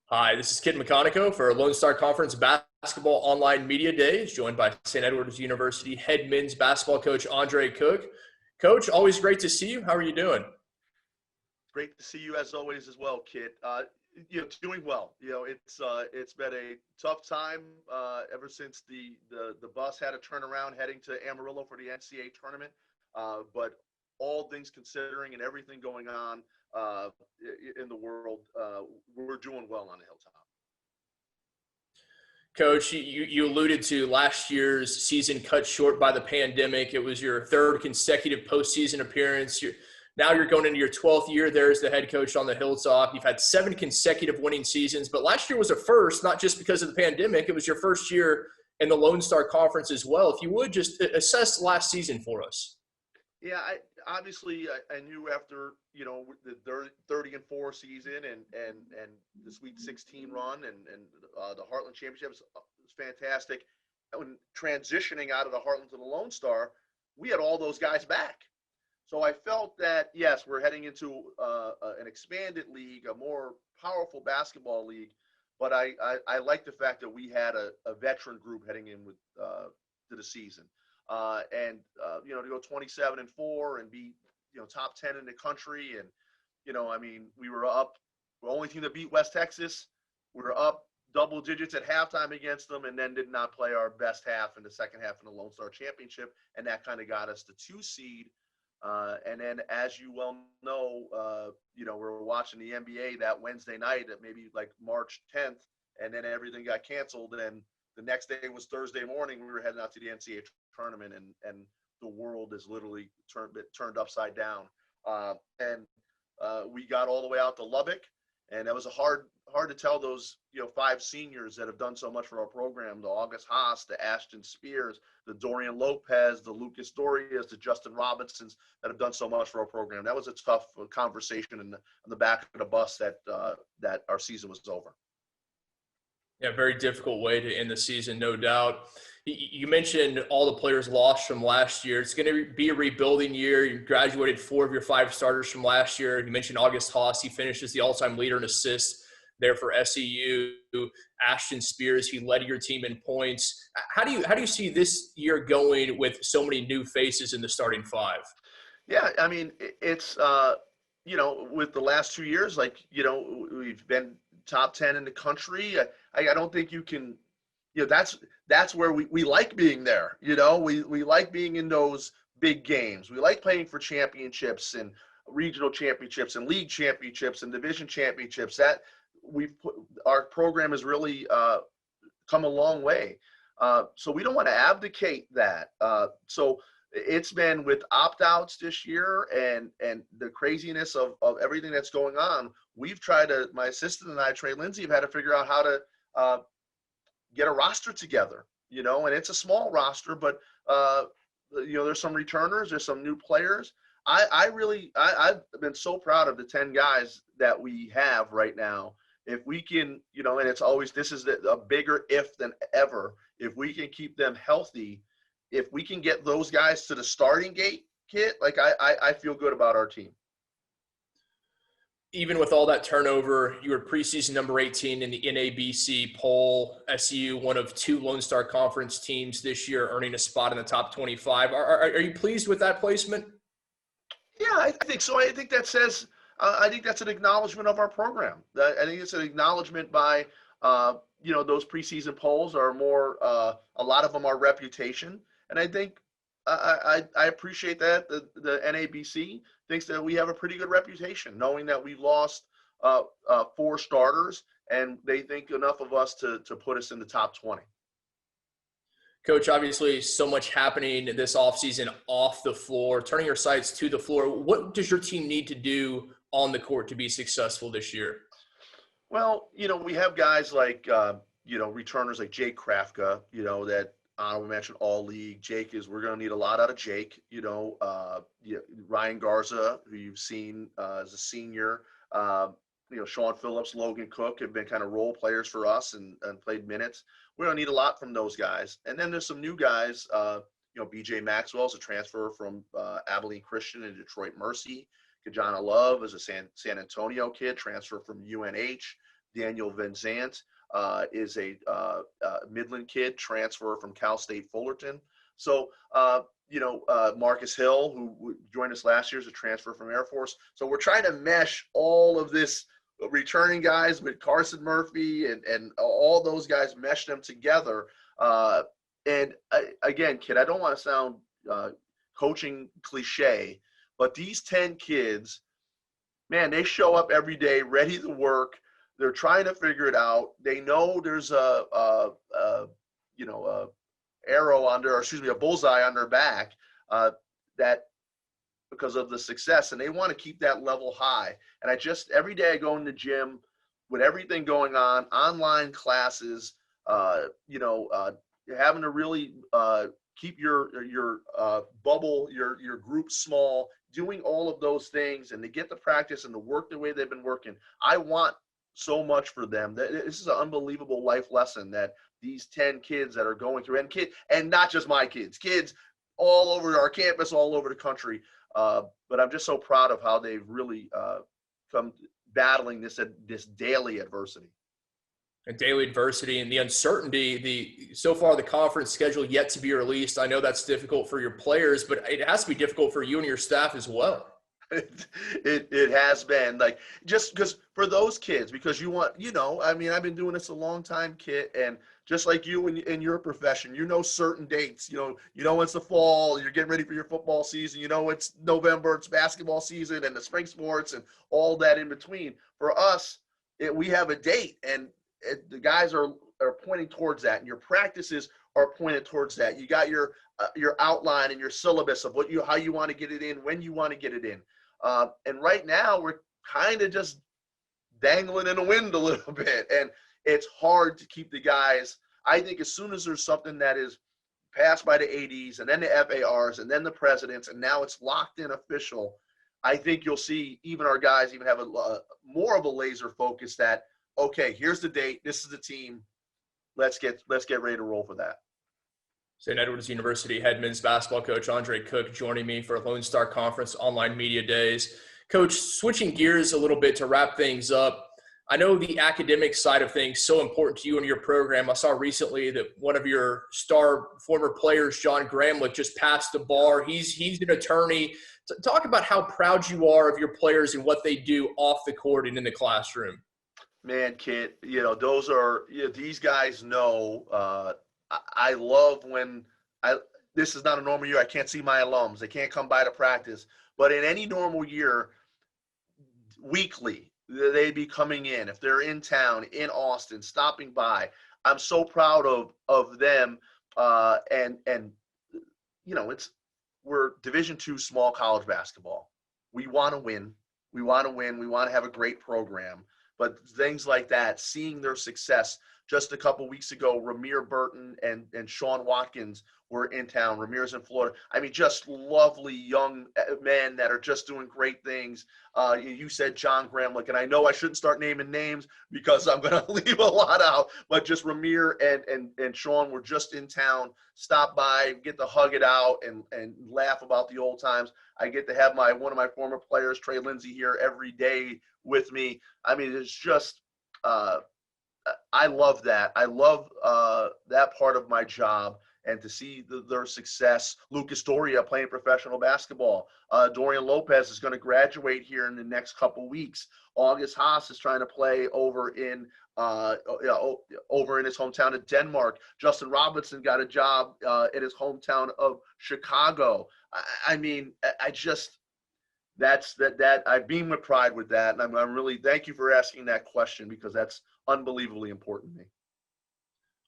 Hi, this is Kit McConico for Lone Star Conference Basketball Online Media Days, joined by St. Edward's University head men's basketball coach Andre Cook. Coach, always great to see you. How are you doing? Great to see you as always as well, Kit. Doing well. It's been a tough time ever since the bus had to turn around heading to Amarillo for the NCAA tournament. But all things considering and everything going on in the world, we're doing well on the hilltop. Coach, you alluded to last year's season cut short by the pandemic. It was your third consecutive postseason appearance. Now you're going into your 12th year there as the head coach on the Hilltop. You've had 7 consecutive winning seasons, but last year was a first, not just because of the pandemic. It was your first year in the Lone Star Conference as well. If you would, just assess last season for us. Yeah, I knew after the 30-4 season and the Sweet 16 run and the Heartland Championship was fantastic. When transitioning out of the Heartland to the Lone Star, we had all those guys back. So I felt that yes, we're heading into an expanded league, a more powerful basketball league. But I like the fact that we had a veteran group heading in with to the season. To go 27-4 and be, top 10 in the country. And, we were up, the only team that beat West Texas. We were up double digits at halftime against them and then did not play our best half in the second half in the Lone Star Championship. And that kind of got us the 2 seed. And then, as you well know, we're watching the NBA that Wednesday night at maybe like March 10th, and then everything got canceled. And the next day was Thursday morning. We were heading out to the NCAA tournament, and the world is literally turned upside down. We got all the way out to Lubbock, and it was hard to tell those 5 seniors that have done so much for our program: the August Haas, the Ashton Spears, the Dorian Lopez, the Lucas Dorias, the Justin Robinsons that have done so much for our program. That was a tough conversation in the back of the bus that our season was over. Yeah, very difficult way to end the season, no doubt. You mentioned all the players lost from last year. It's going to be a rebuilding year. You graduated 4 of your 5 starters from last year. You mentioned August Haas. He finishes the all-time leader in assists there for SEU. Ashton Spears, he led your team in points. How do you see this year going with so many new faces in the starting 5? Yeah, it's with the last 2 years, we've been top 10 in the country. I don't think you can, that's where we like being there. We like being in those big games. We like playing for championships and regional championships and league championships and division championships. That our program has really come a long way. So we don't want to abdicate that. So it's been with opt-outs this year and the craziness of everything that's going on. We've tried to, my assistant and I, Trey Lindsay, have had to figure out how to get a roster together, and it's a small roster, but there's some returners, there's some new players. I've been so proud of the 10 guys that we have right now. If we can, and it's always, this is a bigger if than ever. If we can keep them healthy, if we can get those guys to the starting gate, Kit, I feel good about our team. Even with all that turnover, you were preseason number 18 in the NABC Poll. SEU, one of 2 Lone Star Conference teams this year, earning a spot in the top 25. Are you pleased with that placement? Yeah, I think so. I think that says, I think that's an acknowledgement of our program. I think it's an acknowledgement by, those preseason polls are more, a lot of them are reputation. And I think I appreciate that. The NABC thinks that we have a pretty good reputation, knowing that we lost 4 starters, and they think enough of us to put us in the top 20. Coach, obviously so much happening this offseason off the floor, turning your sights to the floor. What does your team need to do on the court to be successful this year? Well, we have guys like, returners like Jake Krafka, that honorable mention all league. We're going to need a lot out of Jake. Ryan Garza, who you've seen as a senior. Sean Phillips, Logan Cook have been kind of role players for us and played minutes. We're going to need a lot from those guys. And then there's some new guys. BJ Maxwell's a transfer from Abilene Christian and Detroit Mercy. Kajana Love is a San Antonio kid, transfer from UNH. Daniel Van Zant is a Midland kid, transfer from Cal State Fullerton. So, Marcus Hill, who joined us last year, is a transfer from Air Force. So we're trying to mesh all of this returning guys with Carson Murphy and all those guys, mesh them together. Again, kid, I don't want to sound coaching cliche, but these 10 kids, man, they show up every day ready to work. They're trying to figure it out. They know there's a bullseye on their back that because of the success, and they want to keep that level high. And every day I go in the gym with everything going on, online classes, you're having to really keep your bubble, your group small, doing all of those things, and to get the practice and to work the way they've been working. I want so much for them. This is an unbelievable life lesson that these 10 kids that are going through, and not just my kids all over our campus, all over the country. But I'm just so proud of how they've really come battling this daily adversity. And daily adversity and the uncertainty, so far the conference schedule yet to be released. I know that's difficult for your players, but it has to be difficult for you and your staff as well. It has been, like, just because for those kids, because I've been doing this a long time, Kit, and just like you in your profession, certain dates, it's the fall, you're getting ready for your football season, it's November, it's basketball season and the spring sports and all that in between. For us, we have a date, and the guys are pointing towards that, and your practices are pointed towards that. You got your outline and your syllabus of how you want to get it in, when you want to get it in. And right now we're kind of just dangling in the wind a little bit, and it's hard to keep the guys. I think as soon as there's something that is passed by the ADs and then the FARs and then the presidents, and now it's locked in official, I think you'll see even our guys even have more of a laser focus that, okay, here's the date, this is the team, let's get ready to roll for that. St. Edward's University head men's basketball coach Andre Cook joining me for Lone Star Conference Online Media Days. Coach, switching gears a little bit to wrap things up, I know the academic side of things so important to you and your program. I saw recently that one of your star former players, John Gramlich, just passed the bar. He's an attorney. Talk about how proud you are of your players and what they do off the court and in the classroom. Man, Kit, those are these guys know. I love when this is not a normal year. I can't see my alums. They can't come by to practice. But in any normal year, weekly, they'd be coming in. If they're in town, in Austin, stopping by. I'm so proud of them. We're Division II small college basketball. We want to win. We want to have a great program. But things like that, seeing their success. Just a couple weeks ago, Ramir Burton and Sean Watkins were in town. Ramir's in Florida. I mean, just lovely young men that are just doing great things. You said John Gramlich, and I know I shouldn't start naming names because I'm going to leave a lot out, but just Ramir and Sean were just in town, stop by, get to hug it out and laugh about the old times. I get to have one of my former players, Trey Lindsay, here every day with me. I mean, it's just I love that. I love that part of my job, and to see their success. Lucas Doria playing professional basketball. Dorian Lopez is going to graduate here in the next couple weeks. August Haas is trying to play over in his hometown of Denmark. Justin Robinson got a job in his hometown of Chicago. I mean, I just I beam with pride with that, and I'm really thank you for asking that question because that's unbelievably important to me.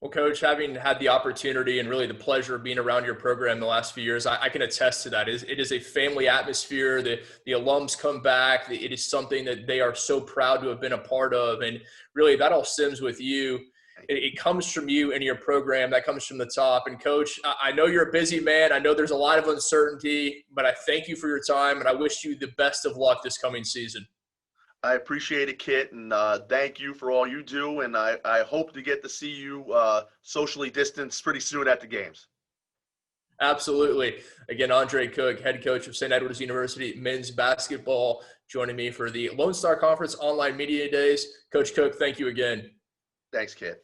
Well, Coach, having had the opportunity and really the pleasure of being around your program the last few years, I can attest to that. It is a family atmosphere. The alums come back. It is something that they are so proud to have been a part of, and really that all stems with you. It comes from you and your program. That comes from the top. And, Coach, I know you're a busy man. I know there's a lot of uncertainty, but I thank you for your time, and I wish you the best of luck this coming season. I appreciate it, Kit, and thank you for all you do, and I hope to get to see you socially distanced pretty soon at the games. Absolutely. Again, Andre Cook, head coach of St. Edward's University men's basketball, joining me for the Lone Star Conference Online Media Days. Coach Cook, thank you again. Thanks, kid.